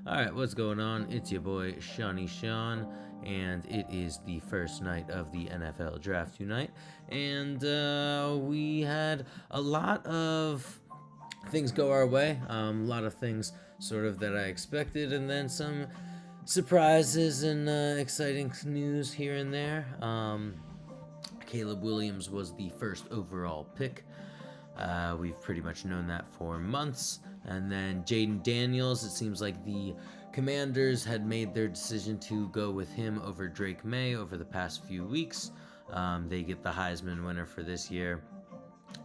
Alright, what's going on? It's your boy Shawnee Sean, and it is the first night of the NFL draft tonight. And we had a lot of things go our way, a lot of things sort of that I expected, and then some surprises and exciting news here and there. Caleb Williams was the first overall pick. We've pretty much known that for months. And then Jayden Daniels, it seems like the Commanders had made their decision to go with him over Drake Maye over the past few weeks. They get the Heisman winner for this year.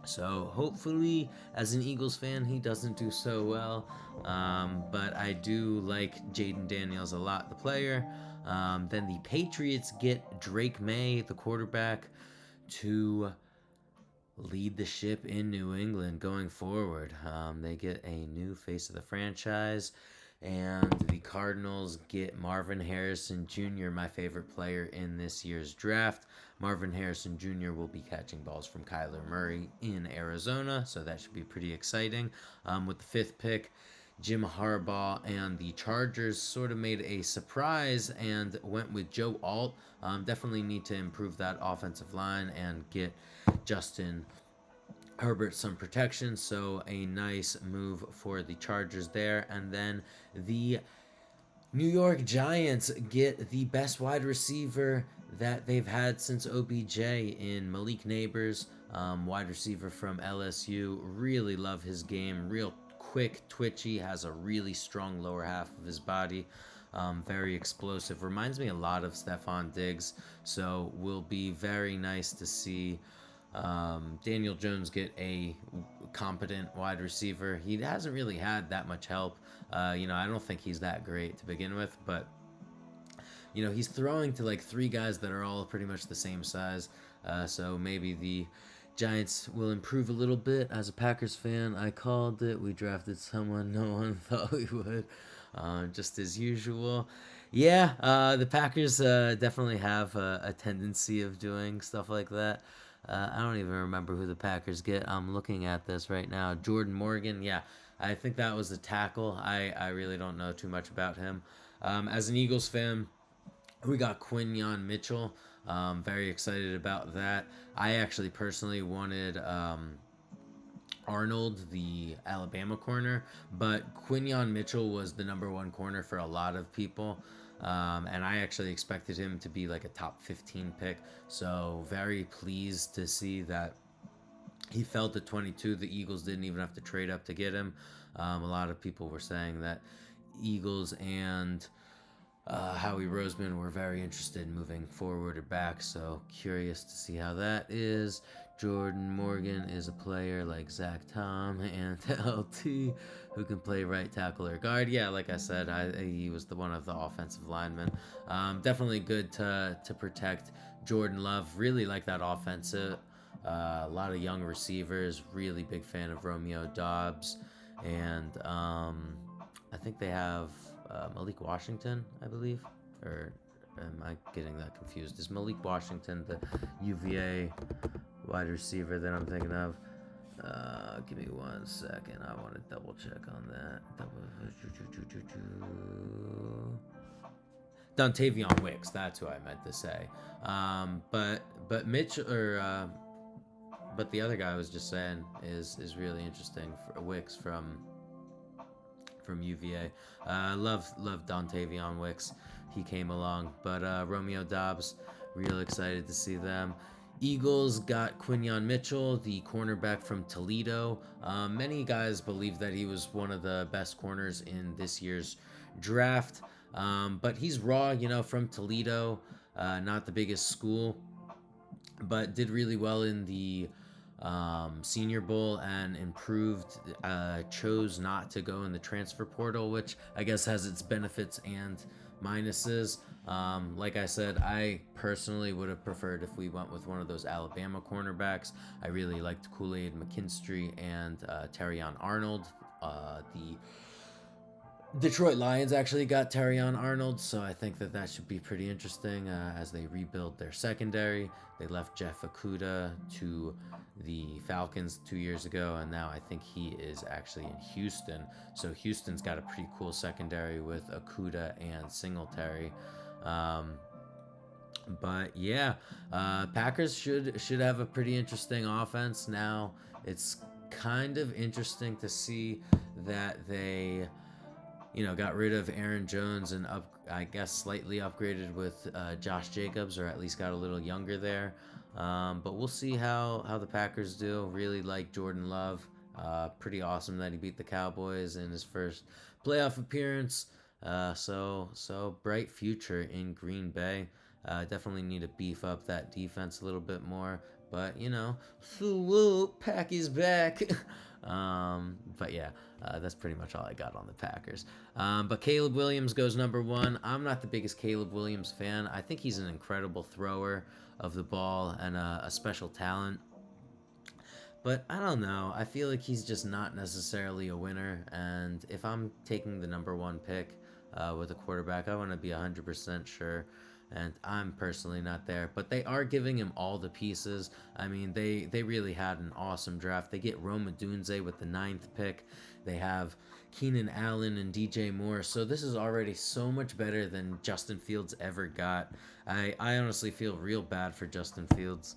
So hopefully, as an Eagles fan, he doesn't do so well. But I do like Jayden Daniels a lot, the player. Then the Patriots get Drake Maye, the quarterback, to lead the ship in New England going forward. They get a new face of the franchise, and the Cardinals get Marvin Harrison Jr., my favorite player in this year's draft. Marvin Harrison Jr. will be catching balls from Kyler Murray in Arizona, so that should be pretty exciting. With the fifth pick, Jim Harbaugh and the Chargers sort of made a surprise and went with Joe Alt. Definitely need to improve that offensive line and get Justin Herbert some protection, so a nice move for the Chargers there. And then the New York Giants get the best wide receiver that they've had since OBJ in Malik Nabers, wide receiver from LSU. Really love his game, real quick, twitchy, has a really strong lower half of his body. Very explosive. Reminds me a lot of Stephon Diggs, so will be very nice to see Daniel Jones get a competent wide receiver. He hasn't really had that much help. I don't think he's that great to begin with, but he's throwing to like three guys that are all pretty much the same size. So maybe the Giants will improve a little bit. As a Packers fan, I called it. We drafted someone no one thought we would, just as usual. Yeah, the Packers definitely have a tendency of doing stuff like that. I don't even remember who the Packers get. I'm looking at this right now. Jordan Morgan, yeah, I think that was a tackle. I really don't know too much about him. As an Eagles fan, we got Quinyon Mitchell. Very excited about that. I actually personally wanted Arnold, the Alabama corner, but Quinyon Mitchell was the number one corner for a lot of people. And I actually expected him to be like a top 15 pick. So very pleased to see that he fell to 22. The Eagles didn't even have to trade up to get him. A lot of people were saying that Eagles and Howie Roseman were very interested in moving forward or back. So curious to see how that is. Jordan Morgan is a player like Zach Tom and LT who can play right tackle or guard. Yeah, like I said, he was one of the offensive linemen. Definitely good to protect Jordan Love. Really like that offensive. A lot of young receivers. Really big fan of Romeo Doubs. And I think they have Malik Washington, I believe. Or am I getting that confused? Is Malik Washington the UVA wide receiver that I'm thinking of? Give me 1 second. I want to double check on that. Dontavion Wicks. That's who I meant to say. But Mitch but the other guy I was just saying is really interesting. For Wicks from UVA. Love Dontavion Wicks. He came along. But Romeo Doubs, real excited to see them. Eagles got Quinyon Mitchell, the cornerback from Toledo. Many guys believe that he was one of the best corners in this year's draft. But he's raw, from Toledo. Not the biggest school, but did really well in the Senior Bowl and improved. Chose not to go in the transfer portal, which I guess has its benefits and minuses. Like I said, I personally would have preferred if we went with one of those Alabama cornerbacks. I really liked Kool-Aid McKinstry and Terrion Arnold, the Detroit Lions actually got Terrion Arnold, so I think that that should be pretty interesting as they rebuild their secondary. They left Jeff Okuda to the Falcons 2 years ago, and now I think he is actually in Houston. So Houston's got a pretty cool secondary with Okuda and Singletary. Um, but yeah, Packers should have a pretty interesting offense now. It's kind of interesting to see that they got rid of Aaron Jones and I guess slightly upgraded with Josh Jacobs, or at least got a little younger there. But we'll see how the Packers do. Really like Jordan Love. Pretty awesome that he beat the Cowboys in his first playoff appearance. So bright future in Green Bay. Definitely need to beef up that defense a little bit more. But Pack is back. But yeah, that's pretty much all I got on the Packers. But Caleb Williams goes number one. I'm not the biggest Caleb Williams fan. I think he's an incredible thrower of the ball and a special talent. But I don't know. I feel like he's just not necessarily a winner. And if I'm taking the number one pick with a quarterback, I want to be 100% sure. And I'm personally not there. But they are giving him all the pieces. I mean, they really had an awesome draft. They get Odunze with the 9th pick. They have Keenan Allen and DJ Moore. So this is already so much better than Justin Fields ever got. I honestly feel real bad for Justin Fields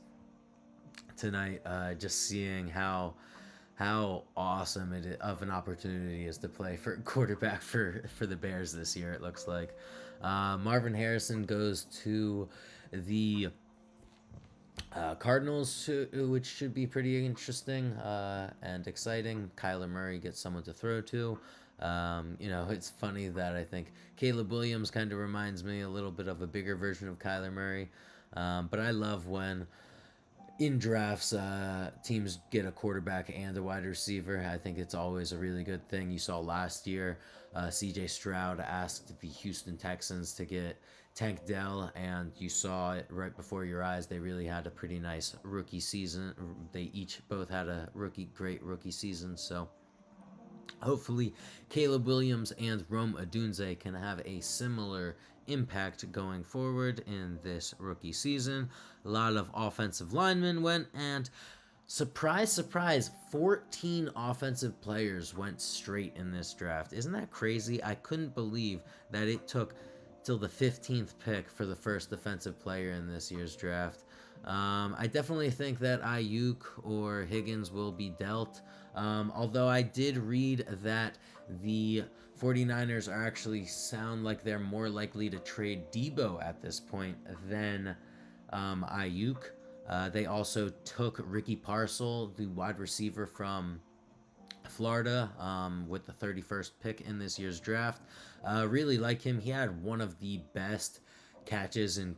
tonight, just seeing how awesome of an opportunity is to play for quarterback for the Bears this year. It looks like Marvin Harrison goes to the Cardinals, which should be pretty interesting and exciting. Kyler Murray gets someone to throw to. It's funny that I think Caleb Williams kind of reminds me a little bit of a bigger version of Kyler Murray, but I love when in drafts, teams get a quarterback and a wide receiver. I think it's always a really good thing. You saw last year, C.J. Stroud asked the Houston Texans to get Tank Dell, and you saw it right before your eyes. They really had a pretty nice rookie season. They both had a great rookie season. So hopefully, Caleb Williams and Rome Odunze can have a similar impact going forward in this rookie season. A lot of offensive linemen went, and surprise, surprise, 14 offensive players went straight in this draft. Isn't that crazy? I couldn't believe that it took till the 15th pick for the first defensive player in this year's draft. I definitely think that Ayuk or Higgins will be dealt. Although I did read that the 49ers are actually sound like they're more likely to trade Debo at this point than Ayuk. They also took Ricky Parcel, the wide receiver from Florida, with the 31st pick in this year's draft. Really like him. He had one of the best catches in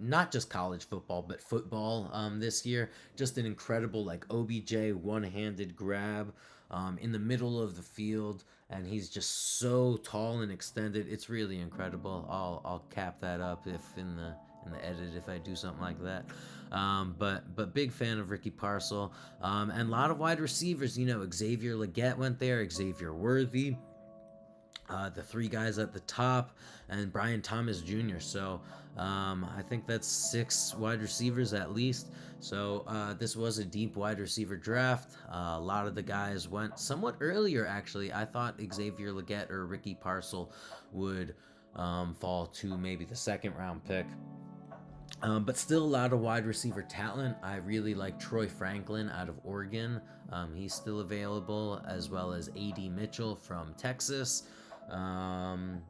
not just college football but football this year. Just an incredible OBJ one-handed grab in the middle of the field, and he's just so tall and extended. It's really incredible. I'll cap that up if in the edit if I do something like that. But big fan of Ricky Parcel, and a lot of wide receivers. Xavier Legette went there, Xavier Worthy, the 3 guys at the top, and Brian Thomas Jr. So I think that's 6 wide receivers at least. So this was a deep wide receiver draft. A lot of the guys went somewhat earlier, actually. I thought Xavier Legette or Ricky Parcel would fall to maybe the 2nd round pick. But still a lot of wide receiver talent. I really like Troy Franklin out of Oregon. He's still available, as well as A.D. Mitchell from Texas. Some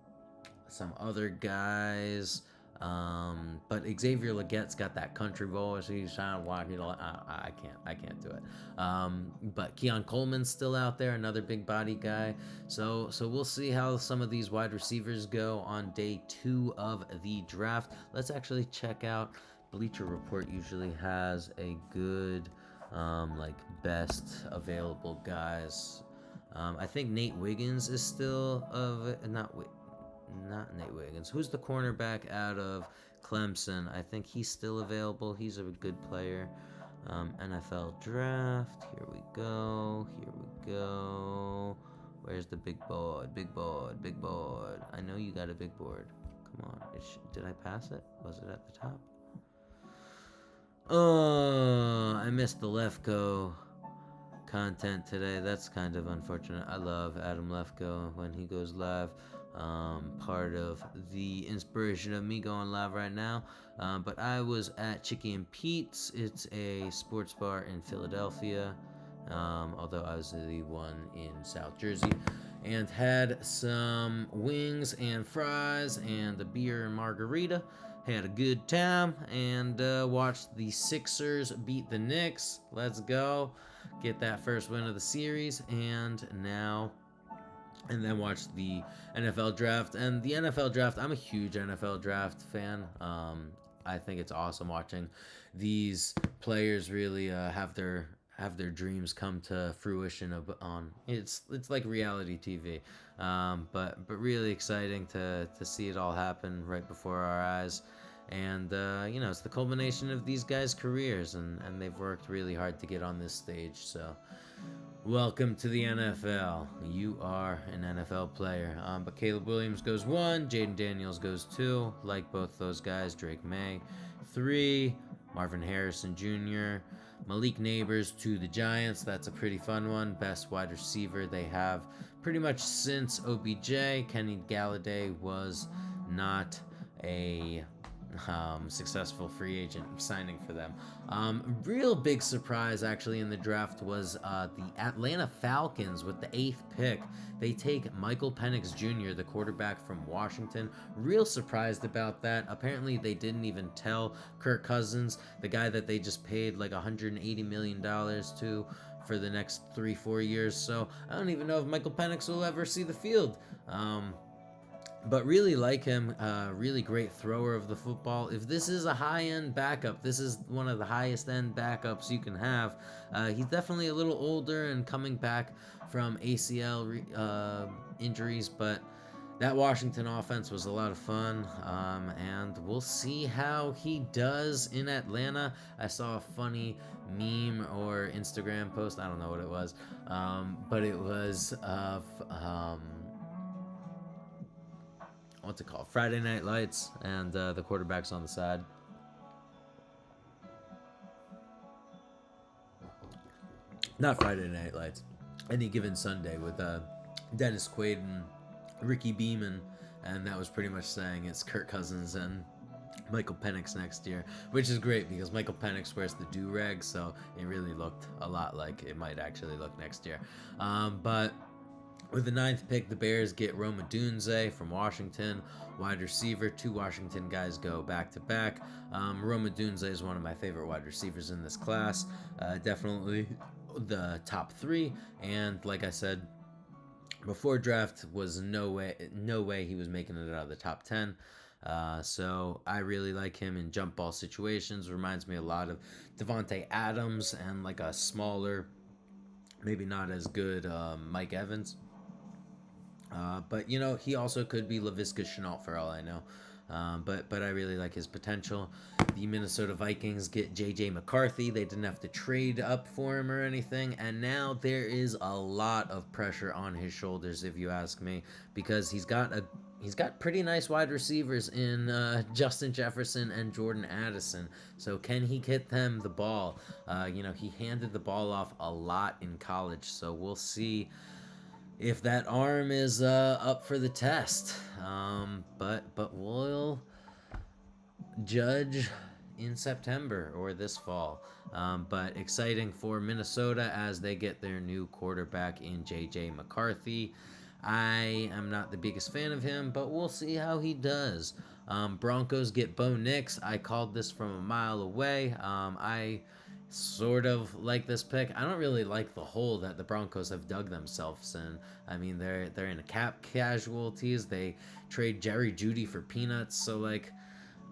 other guys. But Xavier Legette's got that country voice. He's trying to walk. I can't do it. But Keon Coleman's still out there, another big body guy. So we'll see how some of these wide receivers go on day 2 of the draft. Let's actually check out. Bleacher Report usually has a good best available guys. I think Nate Wiggins is still not Nate Wiggins. Who's the cornerback out of Clemson? I think he's still available. He's a good player. NFL draft. Here we go. Where's the big board? Big board, big board. I know you got a big board. Come on. Did I pass it? Was it at the top? Oh, I missed the Lefko content today. That's kind of unfortunate. I love Adam Lefko when he goes live. Part of the inspiration of me going live right now. But I was at Chicky and Pete's. It's a sports bar in Philadelphia, although I was the one in South Jersey, and had some wings and fries and a beer and margarita. Had a good time and watched the Sixers beat the Knicks. Let's go. Get that first win of the series, and then watch the NFL draft. And the NFL draft, I'm a huge NFL draft fan. I think it's awesome watching these players really have their dreams come to fruition on it's like reality TV. But really exciting to see it all happen right before our eyes. And it's the culmination of these guys' careers, and they've worked really hard to get on this stage. So welcome to the NFL. You are an NFL player. But Caleb Williams goes 1, Jayden Daniels goes 2. Like both those guys. Drake Maye 3, Marvin Harrison Jr., Malik Nabers to the Giants. That's a pretty fun one. Best wide receiver they have pretty much since OBJ. Kenny Galladay was not a successful free agent signing for them. Real big surprise actually in the draft was the Atlanta Falcons with the 8th pick. They take Michael Penix Jr., the quarterback from Washington. Real surprised about that. Apparently they didn't even tell Kirk Cousins, the guy that they just paid like $180 million to for the next 3-4 years. So I don't even know if Michael Penix will ever see the field. But really like him, really great thrower of the football. If this is a high-end backup, this is one of the highest-end backups you can have. He's definitely a little older and coming back from ACL injuries, but that Washington offense was a lot of fun, and we'll see how he does in Atlanta. I saw a funny meme or Instagram post, I don't know what it was, but it was of... what's it called? Friday Night Lights, and the quarterback's on the side. Not Friday Night Lights. Any Given Sunday with Dennis Quaid and Ricky Beeman, and that was pretty much saying it's Kirk Cousins and Michael Penix next year, which is great because Michael Penix wears the do-rag, so it really looked a lot like it might actually look next year. But with the 9th pick, the Bears get Odunze from Washington, wide receiver. 2 Washington guys go back-to-back. Odunze is one of my favorite wide receivers in this class. Definitely the top 3. And like I said, before draft was no way he was making it out of the top 10. So I really like him in jump ball situations. Reminds me a lot of Devontae Adams and like a smaller, maybe not as good Mike Evans. But he also could be Laviska Shenault for all I know. But I really like his potential. The Minnesota Vikings get J.J. McCarthy. They didn't have to trade up for him or anything, and now there is a lot of pressure on his shoulders, if you ask me, because he's got pretty nice wide receivers in Justin Jefferson and Jordan Addison. So can he get them the ball? He handed the ball off a lot in college, so we'll see if that arm is up for the test. But we'll judge in September or this fall. But exciting for Minnesota as they get their new quarterback in J.J. McCarthy. I am not the biggest fan of him, but we'll see how he does. Broncos get Bo Nix. I called this from a mile away. I sort of like this pick. I don't really like the hole that the Broncos have dug themselves in. I mean, they're in a cap casualties. They trade Jerry Jeudy for peanuts. So, like,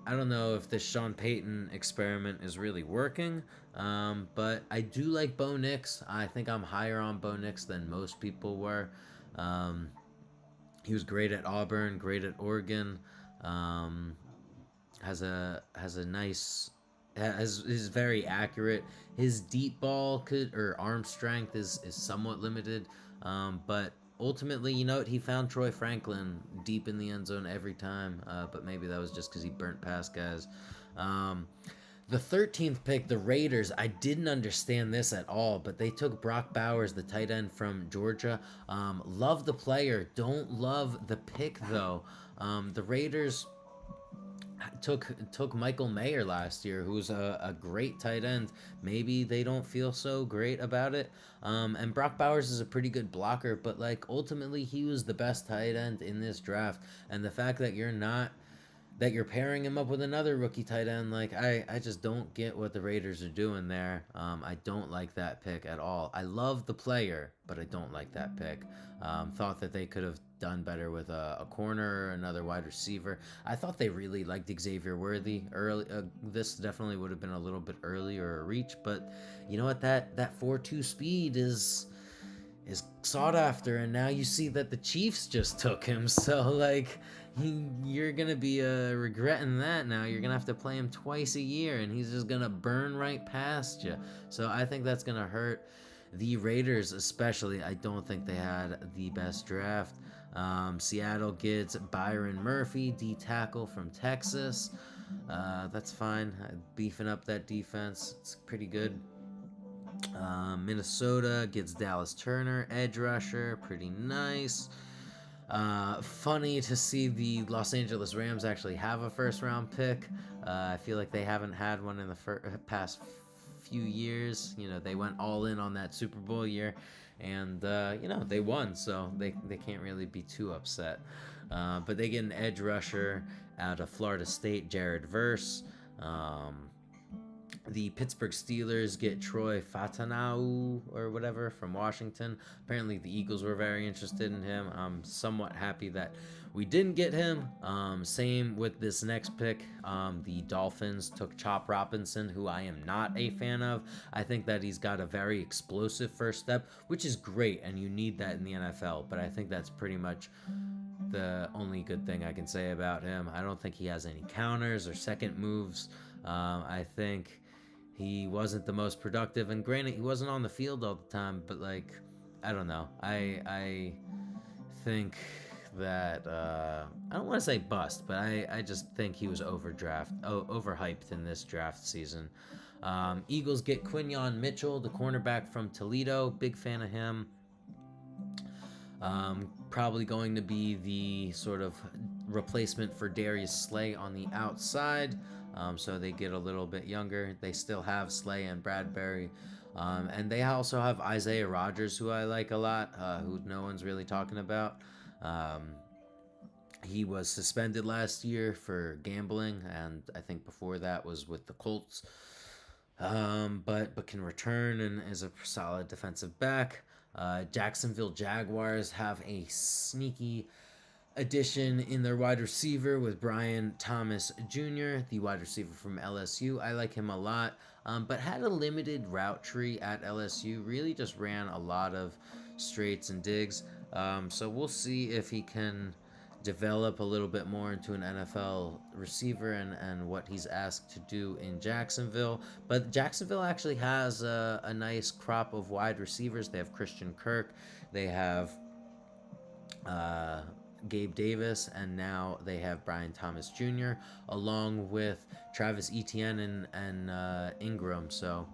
I don't know if this Sean Payton experiment is really working. But I do like Bo Nix. I think I'm higher on Bo Nix than most people were. He was great at Auburn, great at Oregon. Has a nice... is very accurate. His deep ball arm strength is somewhat limited, but ultimately, you know what? He found Troy Franklin deep in the end zone every time, but maybe that was just because he burnt past guys. Um, the 13th pick, the Raiders, I didn't understand this at all, but they took Brock Bowers, the tight end from Georgia. Love the player, don't love the pick, though. The Raiders took Michael Mayer last year, who's a great tight end. Maybe they don't feel so great about it. And Brock Bowers is a pretty good blocker, but like ultimately he was the best tight end in this draft. And the fact that you're pairing him up with another rookie tight end, like I just don't get what the Raiders are doing there. I don't like that pick at all. I love the player, but I don't like that pick. Thought that they could have done better with a corner or another wide receiver. I thought they really liked Xavier Worthy early. This definitely would have been a little bit earlier a reach, but you know what? That 4.2 speed is sought after, and now you see that the Chiefs just took him. So like you're gonna be regretting that now. You're gonna have to play him twice a year, and he's just gonna burn right past you. So I think that's gonna hurt the Raiders, especially. I don't think they had the best draft. Seattle gets Byron Murphy, D tackle from Texas. That's fine. Beefing up that defense, it's pretty good. Minnesota gets Dallas Turner, edge rusher, pretty nice. Funny to see the Los Angeles Rams actually have a first round pick. I feel like they haven't had one in the past few years. You know, they went all in on that Super Bowl year, and you know, they won, so they can't really be too upset. But they get an edge rusher out of Florida State, Jared Verse. The Pittsburgh Steelers get Troy Fatanau or whatever from Washington. Apparently the Eagles were very interested in him. I'm somewhat happy that we didn't get him. Same with this next pick. The Dolphins took Chop Robinson, who I am not a fan of. I think that he's got a very explosive first step, which is great, and you need that in the NFL. But I think that's pretty much the only good thing I can say about him. I don't think he has any counters or second moves. I think he wasn't the most productive, and granted, he wasn't on the field all the time, but like, I don't know. I think that I don't want to say bust, but I just think he was overhyped in this draft season. Eagles get Quinyon Mitchell, the cornerback from Toledo. Big fan of him. Probably going to be the sort of replacement for Darius Slay on the outside. So they get a little bit younger. They still have Slay and Bradbury. And they also have Isaiah Rodgers, who I like a lot, who no one's really talking about. He was suspended last year for gambling, and I think before that was with the Colts. But can return and is a solid defensive back. Jacksonville Jaguars have a sneaky addition in their wide receiver with Brian Thomas Jr., the wide receiver from LSU. I like him a lot, but had a limited route tree at LSU. Really just ran a lot of straights and digs. So we'll see if he can develop a little bit more into an NFL receiver and what he's asked to do in Jacksonville. But Jacksonville actually has a nice crop of wide receivers. They have Christian Kirk. They have Gabe Davis, and now they have Brian Thomas Jr. along with Travis Etienne and Ingram. So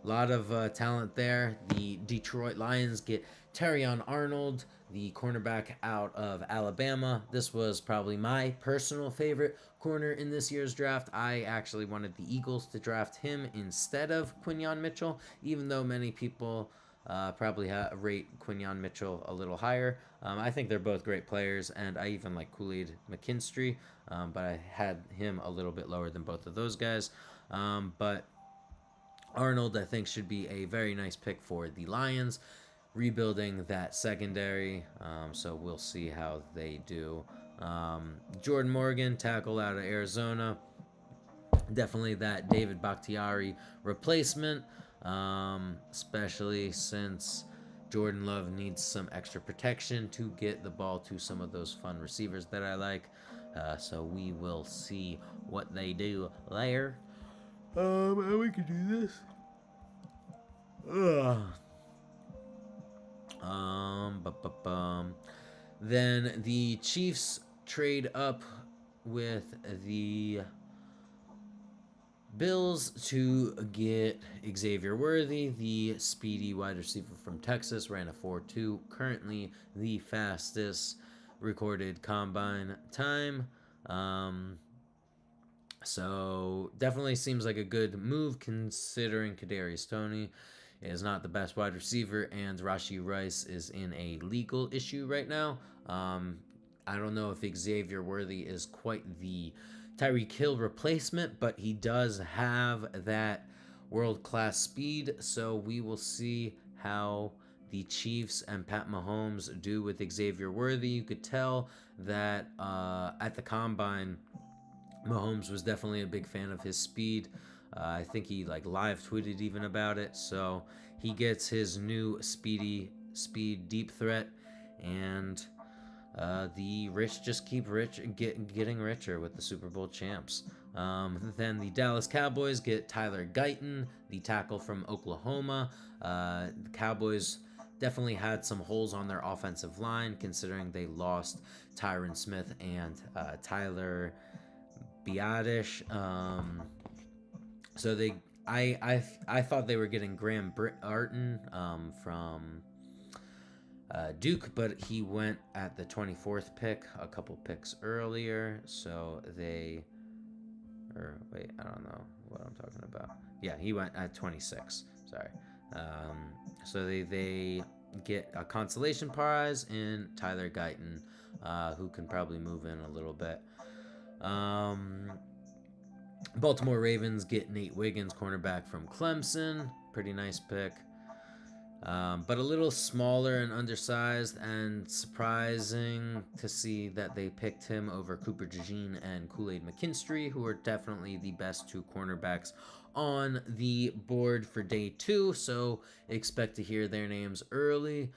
a lot of talent there. The Detroit Lions get Terrion Arnold, the cornerback out of Alabama. This was probably my personal favorite corner in this year's draft. I actually wanted the Eagles to draft him instead of Quinyon Mitchell, even though many people probably rate Quinyon Mitchell a little higher. I think they're both great players, and I even like Kool-Aid McKinstry, but I had him a little bit lower than both of those guys. But Arnold, I think, should be a very nice pick for the Lions, rebuilding that secondary, so we'll see how they do. Jordan Morgan, tackle out of Arizona. Definitely that David Bakhtiari replacement, especially since Jordan Love needs some extra protection to get the ball to some of those fun receivers that I like. So we will see what they do there. And we can do this. Um, bu- bu- bum. Then the Chiefs trade up with the Bills to get Xavier Worthy, the speedy wide receiver from Texas, ran a 4.2, currently the fastest recorded combine time. Um, so definitely seems like a good move considering Kadarius Toney is not the best wide receiver and Rashi Rice is in a legal issue right now. I don't know if Xavier Worthy is quite the Tyreek Hill replacement, but he does have that world class speed. So we will see how the Chiefs and Pat Mahomes do with Xavier Worthy. You could tell that at the combine, Mahomes was definitely a big fan of his speed. I think he like live tweeted even about it. So he gets his new speed deep threat, and the rich just keep getting richer with the Super Bowl champs. Then the Dallas Cowboys get Tyler Guyton, the tackle from Oklahoma. The Cowboys definitely had some holes on their offensive line, considering they lost Tyron Smith and Tyler Biadish. So they, I thought they were getting Graham Arton from Duke, but he went at the 24th pick, a couple picks earlier. So they, or wait, I don't know what I'm talking about. Yeah, he went at 26. Sorry. So they get a consolation prize in Tyler Guyton, who can probably move in a little bit. Baltimore Ravens get Nate Wiggins, cornerback from Clemson. Pretty nice pick. But a little smaller and undersized, and surprising to see that they picked him over Cooper DeJean and Kool-Aid McKinstry, who are definitely the best two cornerbacks on the board for day 2. So expect to hear their names early.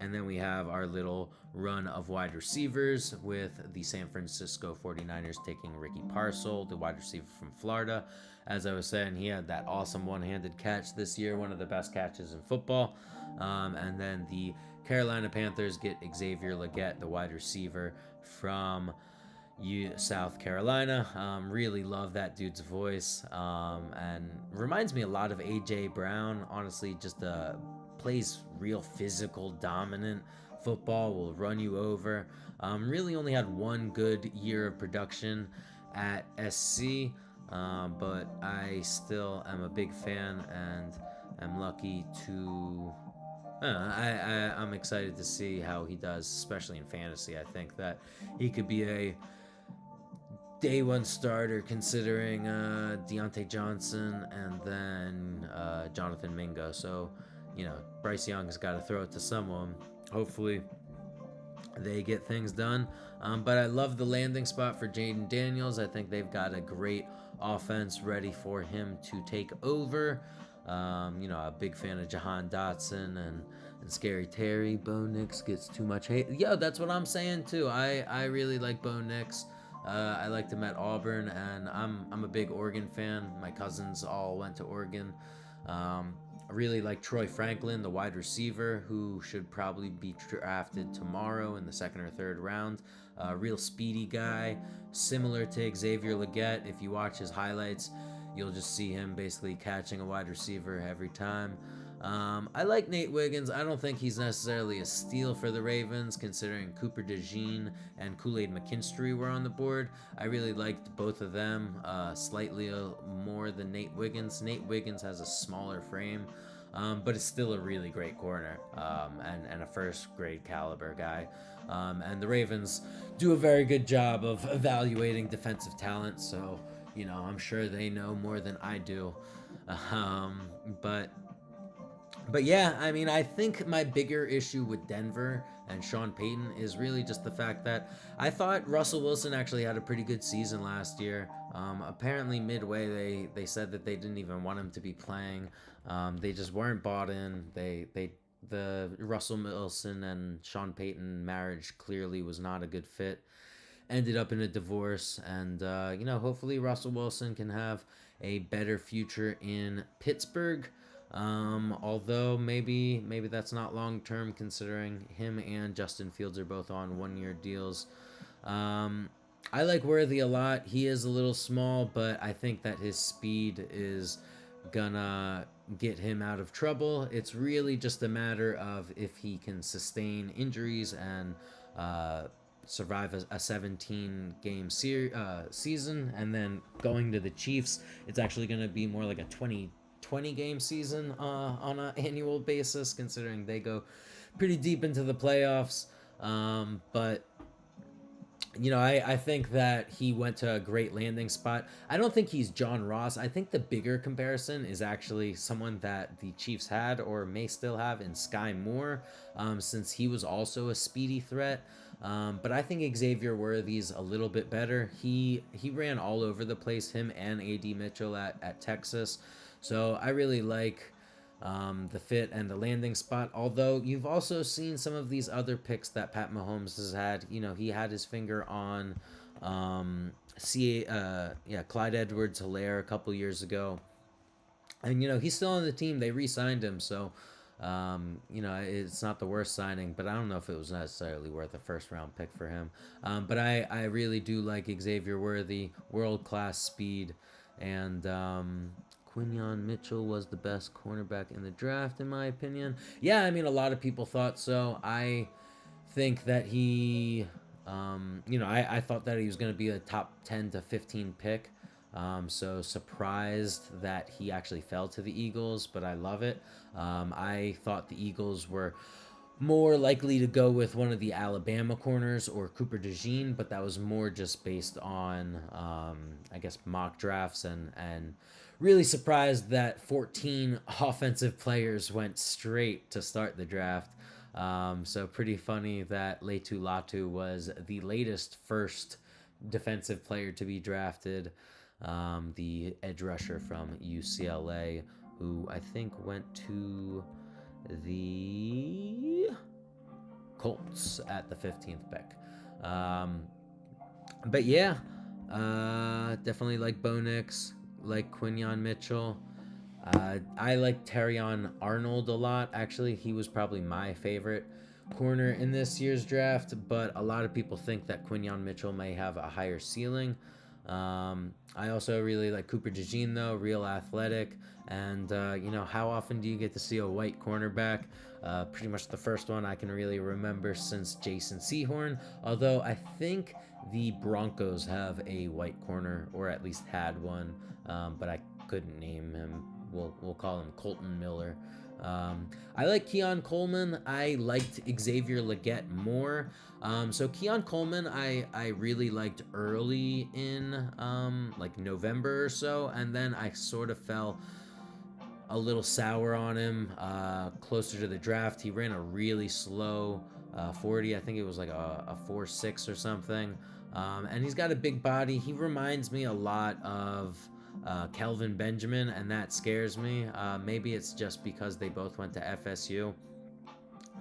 And then we have our little run of wide receivers with the San Francisco 49ers taking Ricky Parcel, the wide receiver from Florida. As I was saying, he had that awesome one-handed catch this year, one of the best catches in football. And then the Carolina Panthers get Xavier Legette, the wide receiver from South Carolina. Really love that dude's voice, and reminds me a lot of AJ Brown. Honestly, just plays real physical, dominant football. Will run you over. Really only had one good year of production at SC, but I still am a big fan and am lucky to. I'm excited to see how he does, especially in fantasy. I think that he could be a day one starter considering Deontay Johnson and then Jonathan Mingo. So, Bryce Young's got to throw it to someone. Hopefully, they get things done. But I love the landing spot for Jayden Daniels. I think they've got a great offense ready for him to take over. A big fan of Jahan Dotson and Scary Terry. Bo Nix gets too much hate. Yeah, that's what I'm saying too. I really like Bo Nix. I liked him at Auburn, and I'm a big Oregon fan. My cousins all went to Oregon. I really like Troy Franklin, the wide receiver, who should probably be drafted tomorrow in the second or third round. Real speedy guy, similar to Xavier Legette. If you watch his highlights, you'll just see him basically catching a wide receiver every time. I like Nate Wiggins. I don't think he's necessarily a steal for the Ravens, considering Cooper DeJean and Kool-Aid McKinstry were on the board. I really liked both of them slightly more than Nate Wiggins. Nate Wiggins has a smaller frame, but it's still a really great corner and a first-grade caliber guy. And the Ravens do a very good job of evaluating defensive talent, so, I'm sure they know more than I do. But yeah, I mean, I think my bigger issue with Denver and Sean Payton is really just the fact that I thought Russell Wilson actually had a pretty good season last year. Apparently, midway they said that they didn't even want him to be playing. They just weren't bought in. The Russell Wilson and Sean Payton marriage clearly was not a good fit. Ended up in a divorce, and hopefully Russell Wilson can have a better future in Pittsburgh. Although maybe that's not long term, considering him and Justin Fields are both on 1 year deals. I like Worthy a lot. He is a little small, but I think that his speed is gonna get him out of trouble. It's really just a matter of if he can sustain injuries and uh, survive a 17 game season, and then going to the Chiefs, it's actually going to be more like a 20 game season on an annual basis, considering they go pretty deep into the playoffs. But I think that he went to a great landing spot. I don't think he's John Ross. I think the bigger comparison is actually someone that the Chiefs had or may still have in Sky Moore, since he was also a speedy threat. But I think Xavier Worthy's a little bit better. He ran all over the place, him and A.D. Mitchell at Texas. So I really like the fit and the landing spot. Although you've also seen some of these other picks that Pat Mahomes has had. He had his finger on Clyde Edwards-Helaire a couple years ago, and he's still on the team. They re-signed him, so it's not the worst signing, but I don't know if it was necessarily worth a first round pick for him. But I really do like Xavier Worthy, world class speed, and Quinyon Mitchell was the best cornerback in the draft, in my opinion. Yeah, I mean, a lot of people thought so. I think that he, I thought that he was going to be a top 10 to 15 pick. So surprised that he actually fell to the Eagles, but I love it. I thought the Eagles were more likely to go with one of the Alabama corners or Cooper DeJean, but that was more just based on, I guess, mock drafts, and really surprised that 14 offensive players went straight to start the draft. So pretty funny that Leitu Latu was the latest first defensive player to be drafted, the edge rusher from UCLA, who I think went to the Colts at the 15th pick. But yeah, definitely like Bo Nix, like Quinyon Mitchell. I like Terrion Arnold a lot. Actually, he was probably my favorite corner in this year's draft, but a lot of people think that Quinyon Mitchell may have a higher ceiling. I also really like Cooper DeJean, though, real athletic. And, how often do you get to see a white cornerback? Pretty much the first one I can really remember since Jason Sehorn, although I think the Broncos have a white corner, or at least had one, but I couldn't name him. We'll call him Colton Miller. I like Keon Coleman. I liked Xavier Legette more. So Keon Coleman, I really liked early in like November or so, and then I sort of fell a little sour on him closer to the draft. He ran a really slow 40. I think it was like a 4.6 or something. And he's got a big body. He reminds me a lot of Kelvin Benjamin, and that scares me. Maybe it's just because they both went to FSU.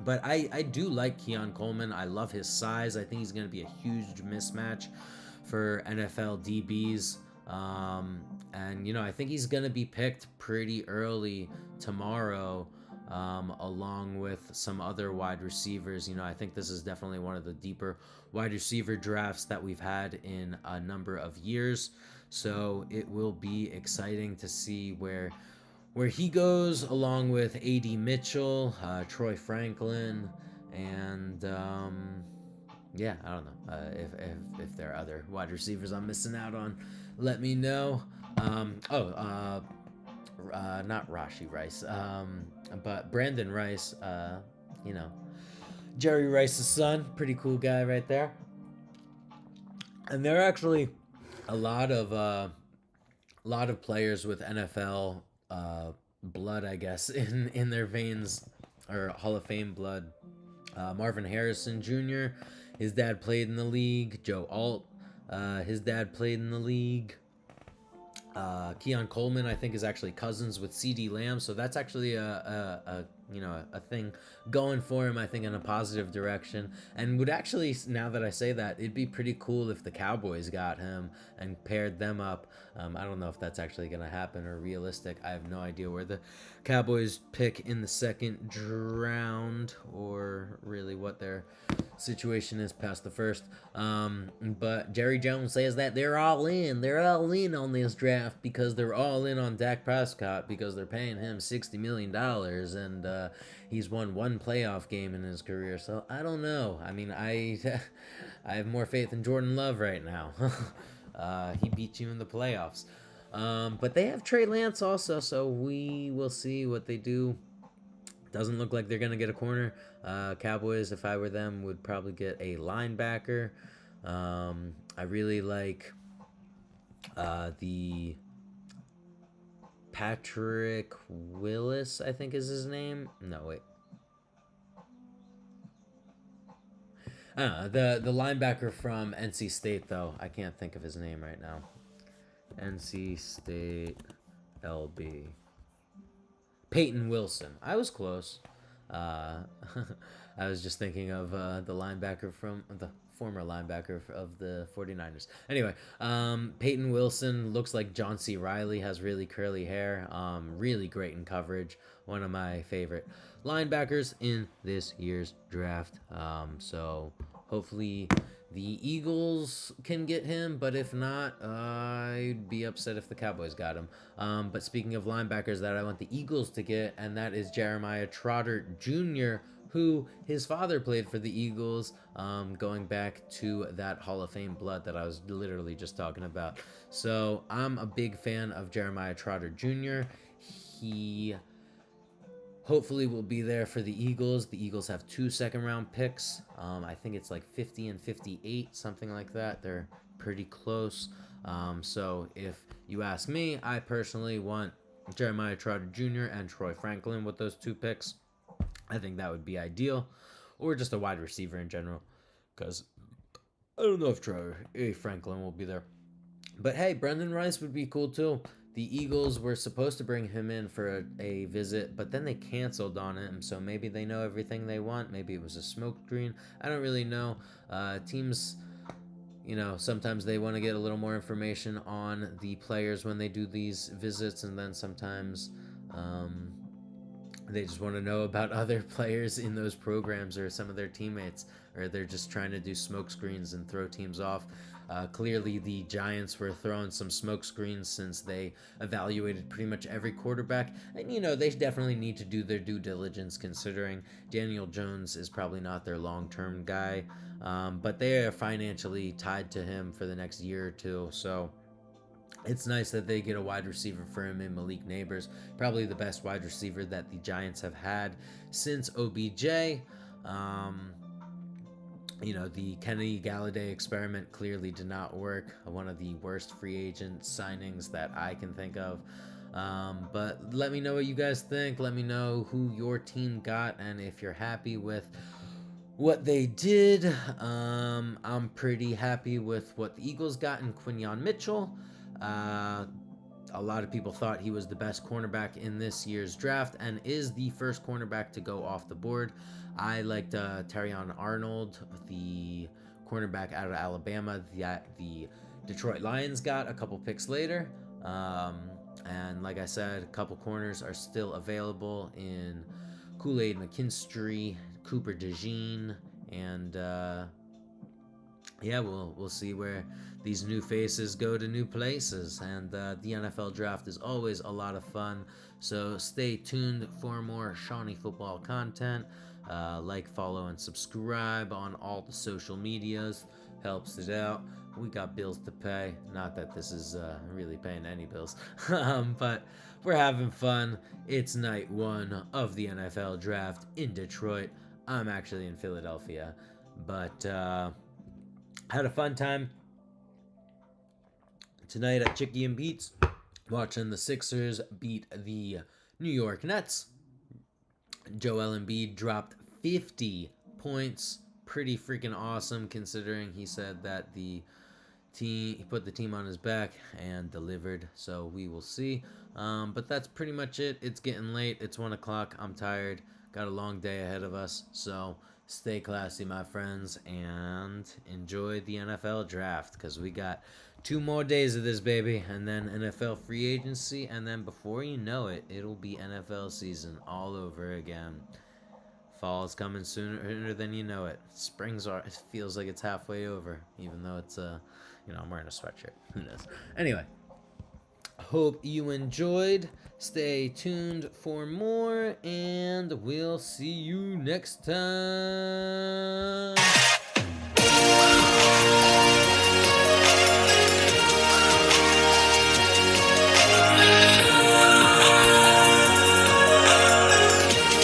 But I do like Keon Coleman. I love his size. I think he's going to be a huge mismatch for NFL DBs. And I think he's going to be picked pretty early tomorrow, along with some other wide receivers. I think this is definitely one of the deeper wide receiver drafts that we've had in a number of years. So it will be exciting to see where he goes, along with A.D. Mitchell, Troy Franklin, and yeah, I don't know if there are other wide receivers I'm missing out on. Let me know. Not Rashi Rice, but Brandon Rice. Jerry Rice's son, pretty cool guy right there. And there are actually a lot of players with NFL blood, I guess, in their veins, or Hall of Fame blood. Marvin Harrison Jr., his dad played in the league. Joe Alt, his dad played in the league. Keon Coleman, I think, is actually cousins with CD Lamb, so that's actually a thing going for him. I think in a positive direction, and would actually, now that I say that, it'd be pretty cool if the Cowboys got him and paired them up. I don't know if that's actually going to happen or realistic. I have no idea where the Cowboys pick in the second round or really what their situation is past the first. But Jerry Jones says that they're all in. They're all in on this draft because they're all in on Dak Prescott because they're paying him $60 million and he's won one playoff game in his career. So I don't know. I mean, I have more faith in Jordan Love right now. He beat you in the playoffs. But they have Trey Lance also, so we will see what they do. Doesn't look like they're going to get a corner. Cowboys, if I were them, would probably get a linebacker. I really like the Patrick Willis, I think is his name. No, wait. The linebacker from NC State, though. I can't think of his name right now. NC State LB. Peyton Wilson. I was close. I was just thinking of the linebacker from the former linebacker of the 49ers. Anyway, Peyton Wilson looks like John C. Riley, has really curly hair. Really great in coverage. One of my favorite linebackers in this year's draft. So hopefully the Eagles can get him, but if not, I'd be upset if the Cowboys got him. But speaking of linebackers that I want the Eagles to get, and that is Jeremiah Trotter Jr., who his father played for the Eagles, going back to that Hall of Fame blood that I was literally just talking about. So I'm a big fan of Jeremiah Trotter Jr. He hopefully will be there for the Eagles. The Eagles have 2 second-round picks. I think it's like 50 and 58, something like that. They're pretty close. So if you ask me, I personally want Jeremiah Trotter Jr. and Troy Franklin with those 2 picks. I think that would be ideal. Or just a wide receiver in general. Because I don't know if Troy Franklin will be there. But hey, Brendan Rice would be cool too. The Eagles were supposed to bring him in for a visit, but then they canceled on him, so maybe they know everything they want. Maybe it was a smokescreen. I don't really know. Teams, sometimes they want to get a little more information on the players when they do these visits, and then sometimes they just want to know about other players in those programs or some of their teammates, or they're just trying to do smoke screens and throw teams off. Clearly, the Giants were throwing some smoke screens since they evaluated pretty much every quarterback. And, they definitely need to do their due diligence considering Daniel Jones is probably not their long-term guy. But they are financially tied to him for the next year or two. So it's nice that they get a wide receiver for him in Malik Nabers. Probably the best wide receiver that the Giants have had since OBJ. The Kenny Galladay experiment clearly did not work. One of the worst free agent signings that I can think of. But let me know what you guys think. Let me know who your team got and if you're happy with what they did. I'm pretty happy with what the Eagles got in Quinyon Mitchell. A lot of people thought he was the best cornerback in this year's draft and is the first cornerback to go off the board. I liked Terrion Arnold, the cornerback out of Alabama that the Detroit Lions got a couple picks later. And like I said, a couple corners are still available in Kool-Aid McKinstry, Cooper DeJean, and we'll see where these new faces go to new places. And the NFL draft is always a lot of fun. So stay tuned for more Shawnee football content. Like, follow, and subscribe on all the social medias. Helps it out. We got bills to pay. Not that this is really paying any bills. But we're having fun. It's night 1 of the NFL draft in Detroit. I'm actually in Philadelphia. But had a fun time tonight at Chicky and Beats, watching the Sixers beat the New York Nets. Joel Embiid dropped 50 points. Pretty freaking awesome considering he said that the He put the team on his back and delivered. So we will see. But that's pretty much it. It's getting late. It's 1 o'clock. I'm tired. Got a long day ahead of us. So stay classy, my friends, and enjoy the NFL draft because we got 2 more days of this, baby, and then NFL free agency, and then before you know it, it'll be NFL season all over again. Fall's coming sooner than you know it. It feels like it's halfway over, even though it's I'm wearing a sweatshirt. Who knows? Anyway, hope you enjoyed. Stay tuned for more, and we'll see you next time.